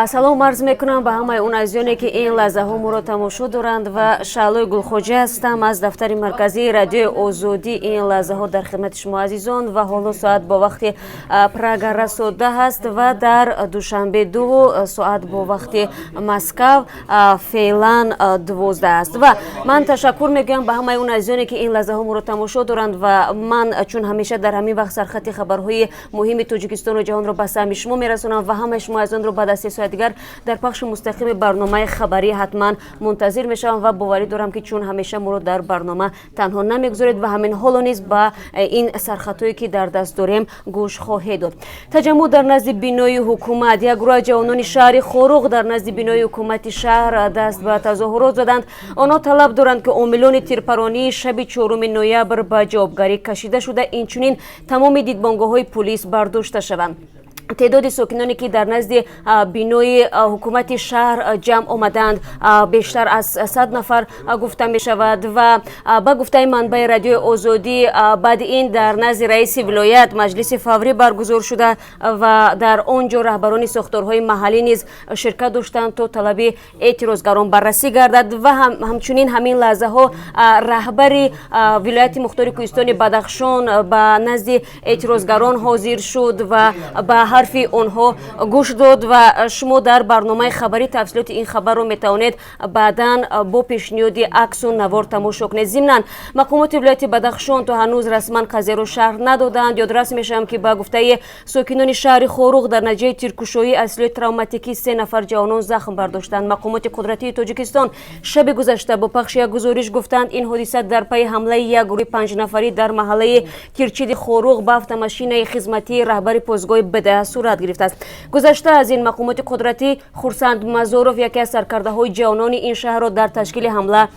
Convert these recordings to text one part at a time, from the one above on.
салом арз мекунам ба ҳамаи он азизоне ки ин лаҳзаҳо моро тамошо доранд ва шаълои гулхоҷа ҳастам аз дафтари марказии радиои озодӣ. ин лаҳзаҳо дар хидмати шумо азизон ва ҳоло соат бо вақти Прага расо 10 ҳаст ва дар душанбе 2 соат бо вақти Москав феълан 12 аст. ва ман ташаккур мегӯям ба ҳамаи он азизоне ки ин лаҳзаҳо моро тамошо доранд ва ман чун ҳамеша дар ҳамин вақт сархати хабарҳои муҳими Тоҷикистону ҷаҳонро ба саҳми шумо мерасонам ва ҳамаи шумо азизонро баъд аз 3 соат дигар дар пахши мустақими барномаи хабарӣ ҳатман мунтазир мешавам ва боварӣ дорам ки чун ҳамеша моро дар барнома танҳо намегузоред ва ҳамин ҳоло низ ба ин сархатое ки дар даст дорем гӯш хоҳед дод. таҷаммӯъ дар назди бинои ҳукумат. як гурӯҳ ҷавонони шаҳри Хоруғ дар назди бинои ҳукумати шаҳр даст ба тазоҳурот заданд. онҳо талаб доранд ки омилони тирпаронии шаби 4 ноябр ба ҷавобгарӣ кашида шуда инчунин тамоми дидбонгоҳҳои пулис бардошта шаванд. تعداد ساکنانی که در نزد بینای حکومت شهر جمع آمدند بیشتر از 100 نفر گفته می شود و با گفته منبع رادیو آزادی بعد این در نزد رئیس ولایت مجلس فوری برگزار شده و در آنجا رهبران ساختارهای محلی نیز شرکت داشتند تا طلب اعتراضگران بررسی گردد و همچنین همین لحظه ها رهبر ولایت مختار کوهستان بدخشان به نزد اعتراضگران حاضر شد و به حرفی آنها گوش داد و شما در برنامه خبری تفصیلات این خبر رو میتوانید بعداً با پیشنهاد عکس و نوار تماشا کنید. ضمناً مقامات ولایت بدخشان تا هنوز رسما قضیه رو شرح ندادند. یادرس میشم که با گفته ساکنان شهر خوروغ در نتیجه تیرکشی اصلی تروماتیکی 3 نفر جوانان زخم برداشتند. مقامات قدرتی تاجیکستان شب گذشته با پخش یک گزارش گفتند این حادثه در پی حمله یک گروه 5 نفری در محله تیرچید خوروغ با автомашинаи خدمتی رهبر پوزگاه بده صورت گرفته است. گذشته از این مقامات قدرتی خورسند مزارف یکی از سرکرده‌های جوانان این شهر را در تشکیل حمله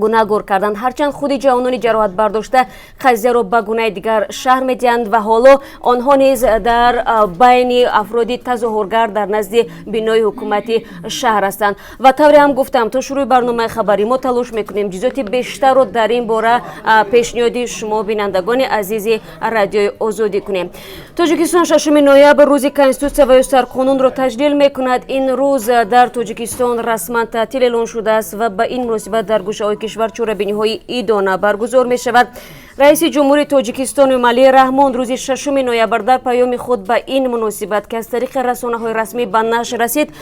گناهگار کردند. هرچند خود جوانان جراحت برداشته قضیه را به گناه دیگر شهر می‌دهند و حالا آنها نیز در بین افراد تظاهرگر در نزد بینای حکومتی شهر هستند. و طوری هم گفتم تا شروع برنامه خبری ما تلاش میکنیم جزئیات بیشتر را در این باره پیشنهاد شما بینندگان عزیز رادیوی آزادی کنیم. تاجیکستان 6 نوامبر روز کنستیتوسیا و سرقانون را تجلیل میکند. این روز در تاجیکستان رسما تعطیل اعلان شده است و به این مناسبت در گوشه‌های کشور چوره‌بینی‌های ایدانه برگزار می‌شود. رئیس جمهوری تاجیکستان امالی رحمان روز 6 نوامبر در پیام خود به این مناسبت که از طریق رسانه‌های رسمی به نشر رسید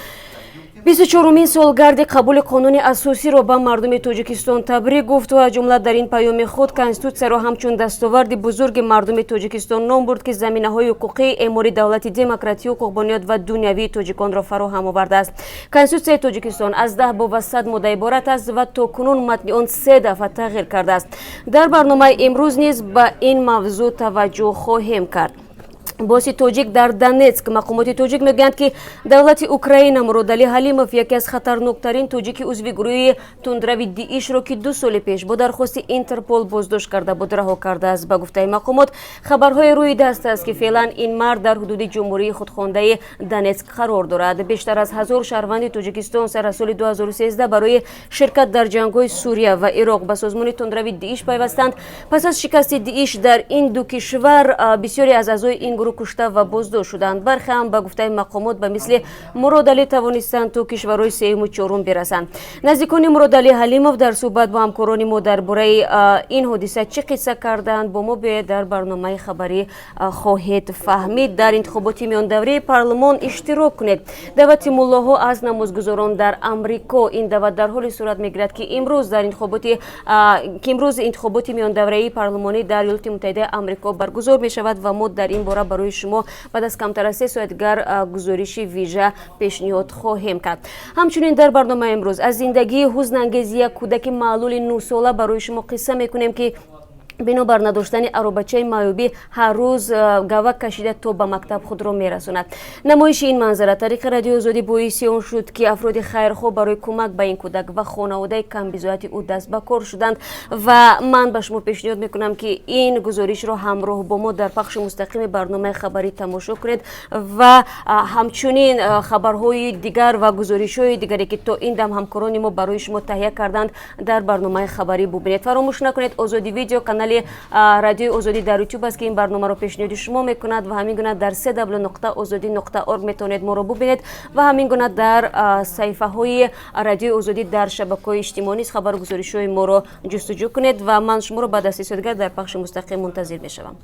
24مین سالگرد قبول قانون اساسی را به مردم تاجیکستان تبریک گفت و از جمله در این پیام خود کنستیتوسیا را همچون دستاورد بزرگ مردم تاجیکستان نام برد که زمینه‌های حقوقی اعماری دولت دموکراتی و حقوق‌بنیاد و دنیوی تاجیکان را فراهم آورده است. کنستیتوسیای تاجیکستان از 10 باب و 100 ماده عبارت است و تاکنون متن آن 3 دفعه تغییر کرده است. در برنامه امروز نیز به این موضوع توجه خواهیم کرد. боси тоҷик дар Донецк. мақомоти тоҷик мегӯянд ки давлати Украина Муродали Ҳалимов яке аз хатарноктарин тоҷики узви гурӯҳи тундрави Диишро ки 2 соли пеш бо дархости Интерпол боздошт карда буд раҳо кардааст. ба гуфтаи мақомот хабарҳое рӯи даст аст ки феълан ин мард дар ҳудуди ҷумҳурии худхондаи Донецк қарор дорад. бештар аз 1000 шаҳрванди Тоҷикистон сар аз соли 2013 барои ширкат дар ҷангҳои Сурия ва Ироқ ба созмони тундрави Дииш пайвастанд. пас аз шикасти Дииш дар ин ду кишвар бисёре аз аъзои ин кушта ва боздошт шуданд. бархе ҳам ба гуфтаи мақомот ба мисли Муродали тавонистанд то кишварҳои сеюму чорум бирасанд. наздикони Муродали Ҳалимов дар суҳбат бо ҳамкорони мо дар бораи ин ҳодиса чӣ қисса карданд бо мо биёед дар барномаи хабарӣ хоҳед фаҳмид. дар интихоботи миёндаврии парлумон иштирок кунед. даъвати муллоҳо аз намозгузорон дар Амрико. ин даъват дар ҳоли сурат мегирад ки имрӯз интихоботи миёндавраи парлумонӣ дар Иёлоти Муттаҳидаи Амрико баргузор мешавад ва мо дар ин бора барои шумо баъд аз камтар аз 3 соат дигар гузориши вижа пешниҳод хоҳем кард. ҳамчунин дар барномаи имрӯз аз зиндагии ҳузнангези як кӯдаки маълули 9 сола барои шумо қисса мекунем ки бинобар надоштани аробачаи маъюбӣ ҳар рӯз гавак кашида то ба мактаб худро мерасонад. намоиши ин манзара тариқи радиои озодӣ боиси он шуд ки афроди хайрхоҳ барои кӯмак ба ин кӯдак ва хонаводаи камбизоати ӯ даст ба кор шуданд ва ман ба шумо пешниҳод мекунам ки ин гузоришро ҳамроҳ бо мо дар пахши мустақими барномаи хабарӣ тамошо кунед ва ҳамчунин хабарҳои дигар ва гузоришҳои дигаре ки то ин дам ҳамкорони мо барои шумо таҳия карданд дар барномаи хабарӣ бубинед. фаромӯш накунед озодӣ видео канали канали радиои озодӣ дар ютуб аст ки ин барномаро пешниҳоди шумо мекунад ва ҳамин гуна дар www.ozodi.org метавонед моро бубинед ва ҳамин гуна дар саҳифаҳои радиои озодӣ дар шабакаҳои иҷтимоӣ низ хабару гузоришҳои моро ҷустуҷӯ кунед ва ман шуморо ба дасти содгар дар пахши мустақим мунтазир мешавам.